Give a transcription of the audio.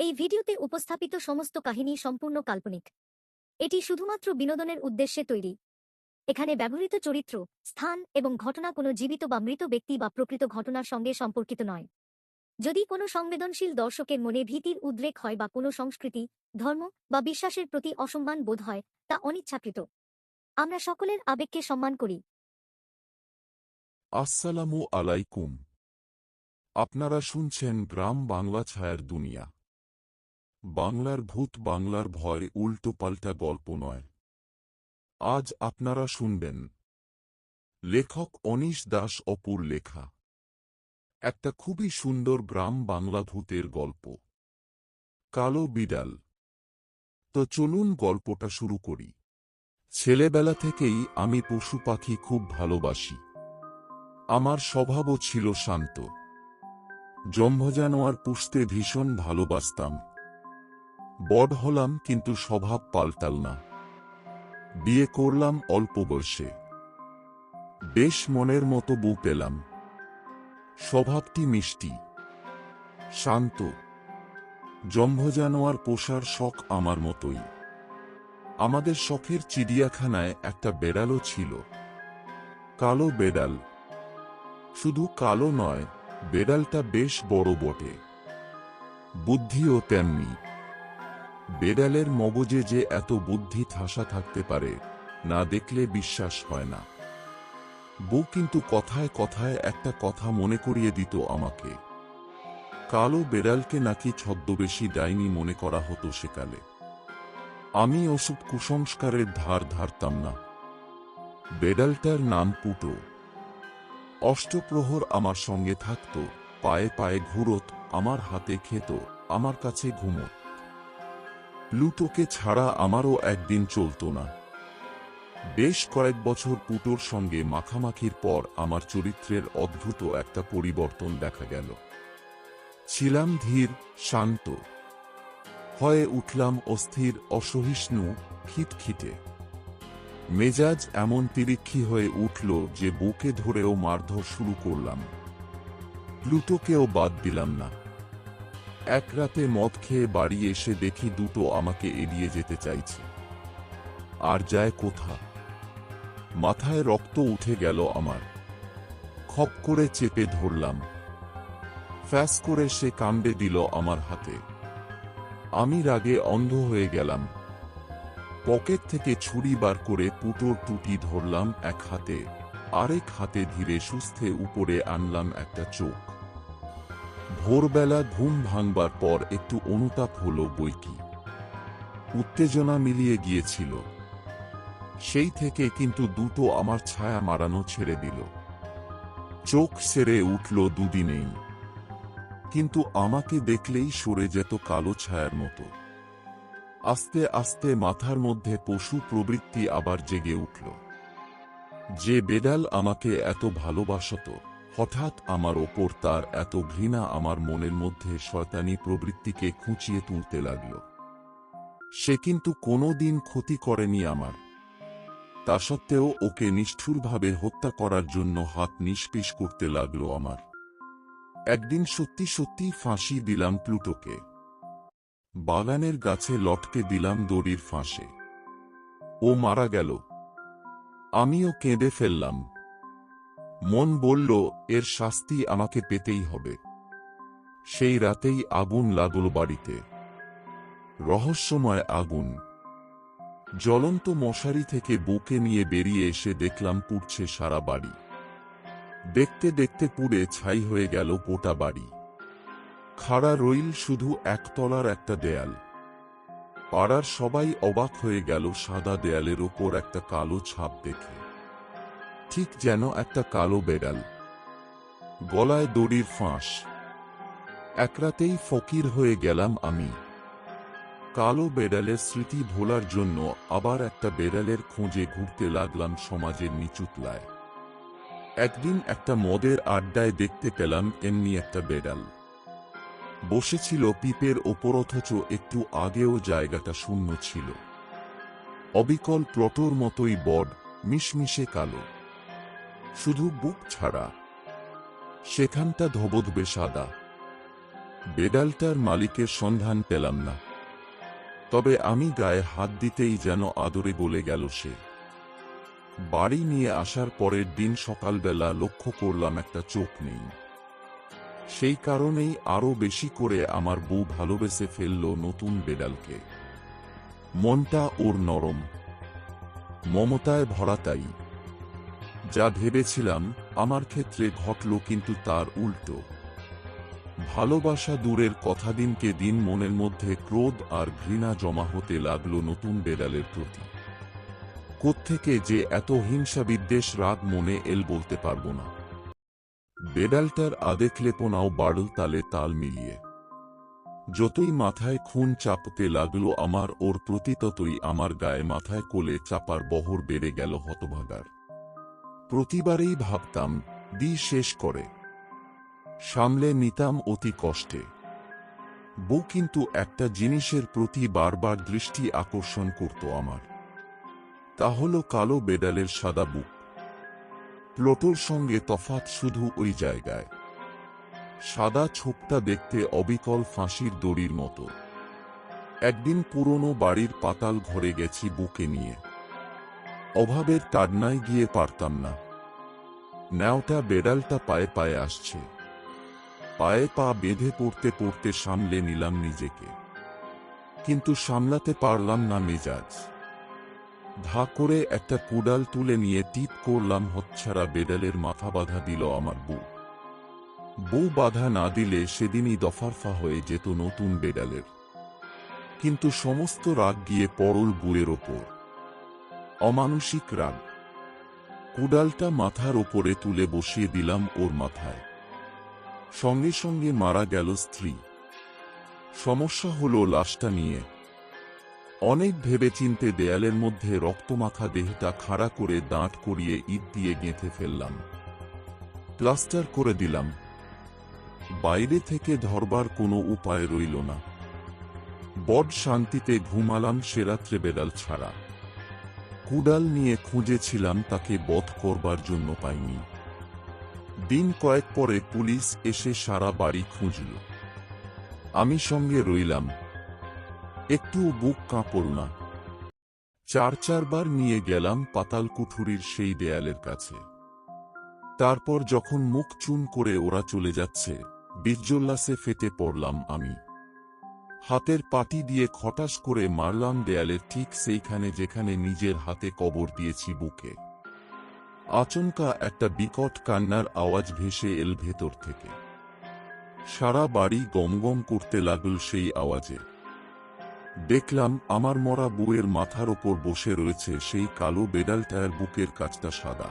এই ভিডিওতে উপস্থাপিত সমস্ত কাহিনী সম্পূর্ণ কাল্পনিক। এটি শুধুমাত্র বিনোদনের উদ্দেশ্যে তৈরি। এখানে ব্যবহৃত চরিত্র, স্থান এবং ঘটনা কোনো জীবিত বা মৃত ব্যক্তি বা প্রকৃত ঘটনার সঙ্গে সম্পর্কিত নয়। যদি কোনো সংবেদনশীল দর্শকের মনে ভীতির উদ্রেক হয় বা কোনো সংস্কৃতি, ধর্ম বা বিশ্বাসের প্রতি অসম্মান বোধ হয়, তা অনিচ্ছাকৃত। আমরা সকলের আবেগকে সম্মান করি। আসসালামু আলাইকুম। আপনারা শুনছেন গ্রাম বাংলা ছায়ার দুনিয়া। বাংলার ভূত, বাংলার ভয়, উল্টো পাল্টা গল্প নয়। আজ আপনারা শুনবেন লেখক অনিশ দাস অপুর লেখা একটা খুবই সুন্দর গ্রাম বাংলা ভূতের গল্প, কালো বিড়াল। তো চলুন গল্পটা শুরু করি। ছেলেবেলা থেকেই আমি পশু পাখি খুব ভালোবাসি। আমার স্বভাবও ছিল শান্ত। জম্ভ জানোয়ার পুষতে ভীষণ ভালোবাসতাম। বড় হলাম কিন্তু স্বভাব পাল্টাল না। বিয়ে করলাম অল্প বয়সে। বেশ মনের মতো বউ পেলাম। স্বভাবটি মিষ্টি, শান্ত। জম্ভ জানোয়ার পোষার শখ আমার মতোই। আমাদের শখের চিড়িয়াখানায় একটা বেড়ালও ছিল, কালো বেড়াল। শুধু কালো নয়, বেড়ালটা বেশ বড় বটে, বুদ্ধিও তেমনি। বেড়ালের মগজে যে এত বুদ্ধি ঠাসা থাকতে পারে, না দেখলে বিশ্বাস হয় না। বউ কিন্তু কথায় কথায় একটা কথা মনে করিয়ে দিত আমাকে। কালো বেড়ালকে নাকি ছদ্মবেশী ডাইনি মনে করা হতো সেকালে। আমি ওসব কুসংস্কারের ধার ধারতাম না। বেড়ালটার নাম পুটো। অষ্টপ্রহর আমার সঙ্গে থাকত, পায়ে পায়ে ঘুরত, আমার হাতে খেত, আমার কাছে ঘুমত। প্লুটোকে ছাড়া আমারও একদিন চলত না। বেশ কয়েক বছর পুটোর সঙ্গে মাখামাখির পর আমার চরিত্রের অদ্ভুত একটা পরিবর্তন দেখা গেল। ছিলাম ধীর, শান্ত। হয়ে উঠলাম অস্থির, অসহিষ্ণু, খিটখিটে। মেজাজ এমন তিরিক্ষি হয়ে উঠল যে বুকে ধরেও মারধর শুরু করলাম। প্লুটোকেও বাদ দিলাম না। এক রাতে মদ খেয়ে বাড়ি এসে দেখি দুটো আমাকে এড়িয়ে যেতে চাইছে। আর যায় কোথা? মাথায় রক্ত উঠে গেল আমার। খপ করে চেপে ধরলাম। ফ্যাস করে সে কামড়ে দিল আমার হাতে। আমি রাগে অন্ধ হয়ে গেলাম। পকেট থেকে ছুরি বার করে পুটোর টুটি ধরলাম এক হাতে, আরেক হাতে ধীরে সুস্থে উপরে আনলাম একটা চোখ। ভোরবেলা ঘুম ভাঙবার পর একটু অনুতাপ হলো বইকি। উত্তেজনা মিলিয়ে গিয়েছিল। সেই থেকে কিন্তু দুটো আমার ছায়া মারানো ছেড়ে দিল। চোখ সেরে উঠল দুদিনেই, কিন্তু আমাকে দেখলেই সরে যেত কালো ছায়ার মতো। আস্তে আস্তে মাথার মধ্যে পশু প্রবৃত্তি আবার জেগে উঠল। যে বেড়াল আমাকে এত ভালোবাসত, হঠাৎ আমার ওপর তার এত ঘৃণা আমার মনের মধ্যে শয়তানি প্রবৃত্তিকে খুঁচিয়ে তুলতে লাগল। সে কিন্তু কোনো দিন ক্ষতি করেনি আমার। তা সত্ত্বেও ওকে নিষ্ঠুরভাবে হত্যা করার জন্য হাত নিষ্পিস করতে লাগলো আমার। একদিন সত্যি সত্যি ফাঁসি দিলাম প্লুটোকে। বাগানের গাছে লটকে দিলাম দড়ির ফাঁসে। ও মারা গেল। আমিও কেঁদে ফেললাম। মন বলল, এর শাস্তি আমাকে পেতেই হবে। সেই রাতেই আগুন লাগল বাড়িতে। রহস্যময় আগুন। জ্বলন্ত মশারি থেকে বুকে নিয়ে বেরিয়ে এসে দেখলাম পুড়ছে সারা বাড়ি। দেখতে দেখতে পুড়ে ছাই হয়ে গেল গোটা বাড়ি। খাড়া রইল শুধু একতলার একটা দেয়াল। পাড়ার সবাই অবাক হয়ে গেল সাদা দেয়ালের ওপর একটা কালো ছাপ দেখে, ঠিক যেন একটা কালো বেড়াল। গলায় দড়ির ফাঁস। এক রাতেই ফকির হয়ে গেলাম আমি। কালো বেড়ালের স্মৃতি ভোলার জন্য আবার একটা বেড়ালের খোঁজে ঘুরতে লাগলাম সমাজের নিচুতলায়। একদিন একটা মদের আড্ডায় দেখতে পেলাম এমনি একটা বেড়াল বসেছিল পিপের ওপর, অথচ একটু আগেও জায়গাটা শূন্য ছিল। অবিকল প্লটোর মতোই বড়, মিশমিশে কালো। শুধু বুক ছাড়া সেখানটা ধবধবে সাদা। বেড়ালটার মালিকের সন্ধান পেলাম না, তবে আমি গায়ে হাত দিতেই যেন আদরে বলে গেল সে। বাড়ি নিয়ে আসার পরের দিন সকালবেলা লক্ষ্য করলাম একটা চোখ নেই। সেই কারণেই আরো বেশি করে আমার বউ ভালোবেসে ফেলল নতুন বেড়ালকে। মনটা ওর নরম, মমতায় ভরা। তাই যা ভেবেছিলাম আমার ক্ষেত্রে ঘটল, কিন্তু তার উল্টো। ভালোবাসা দূরের কথা, দিনকে দিন মনের মধ্যে ক্রোধ আর ঘৃণা জমা হতে লাগলো নতুন বেড়ালের প্রতি। কোত্থেকে যে এত হিংসা বিদ্বেষ রাগ মনে এল বলতে পারবো না। বেড়ালটার আদেকলেপনাও বাড়ল তালে তাল মিলিয়ে। যতই মাথায় খুন চাপতে লাগলো আমার ওর প্রতি, ততই আমার গায়ে মাথায় কোলে চাপার বহর বেড়ে গেল হতভাগার। প্রতিবারেই ভাবতাম দিই শেষ করে, সামলে নিতাম অতি কষ্টে। বউ কিন্তু একটা জিনিসের প্রতি বারবার দৃষ্টি আকর্ষণ করত আমার। তা হলো কালো বেড়ালের সাদা বুক। প্লটোর সঙ্গে তফাৎ শুধু ওই জায়গায়, সাদা ছোপটা দেখতে অবিকল ফাঁসির দড়ির মতো। একদিন পুরনো বাড়ির পাতাল ঘরে গেছি বুকে নিয়ে। অভাবের তাড়নায় গিয়ে পারতাম না। ন্যাওটা বেড়ালটা পায়ে পায়ে আসছে। পায়ে পা বেঁধে পড়তে পড়তে সামলে নিলাম নিজেকে, কিন্তু সামলাতে পারলাম না মেজাজ। ধা করে একটা কুড়াল তুলে নিয়ে টিপ করলাম হতছাড়া বেড়ালের মাথা। বাধা দিল আমার বউ। বউ বাধা না দিলে সেদিনই দফারফা হয়ে যেত নতুন বেড়ালের। কিন্তু সমস্ত রাগ গিয়ে পড়ল বুয়ের ওপর, অমানুষিক রাগ। কুড়ালটা মাথার ওপরে তুলে বসিয়ে দিলাম ওর মাথায়। সঙ্গে সঙ্গে মারা গেল স্ত্রী। সমস্যা হলো লাশটা নিয়ে। অনেক ভেবেচিন্তে দেয়ালের মধ্যে রক্তমাখা দেহটা খাড়া করে দাঁত করিয়ে ইট দিয়ে গেঁথে ফেললাম। প্লাস্টার করে দিলাম। বাইরে থেকে ধরবার কোনো উপায় রইল না। বড শান্তিতে ঘুমালাম সেরাত্রে বেড়াল ছাড়া। কুড়াল নিয়ে খুঁজেছিলাম, তাকে বধ করবার জন্য পাইনি। দিন কয়েক পরে পুলিশ এসে সারা বাড়ি খুঁজল। আমি সঙ্গে রইলাম। একটুও বুক কাঁপল না। চারবার নিয়ে গেলাম পাতাল কুঠুরির সেই দেয়ালের কাছে। তারপর যখন মুখ চুন করে ওরা চলে যাচ্ছে, বীর্যোল্লাসে ফেটে পড়লাম আমি। হাতের পাটি দিয়ে খটাস করে মারলাম দেয়ালের ঠিক সেইখানে যেখানে নিজের হাতে কবর দিয়েছি বুকে। আচমকা একটা বিকট কান্নার আওয়াজ ভেসে এল ভেতর থেকে। সারা বাড়ি গমগম করতে লাগল সেই আওয়াজে। দেখলাম আমার মরা বউয়ের মাথার ওপর বসে রয়েছে সেই কালো বেড়ালটার বুকের কাছটা সাদা।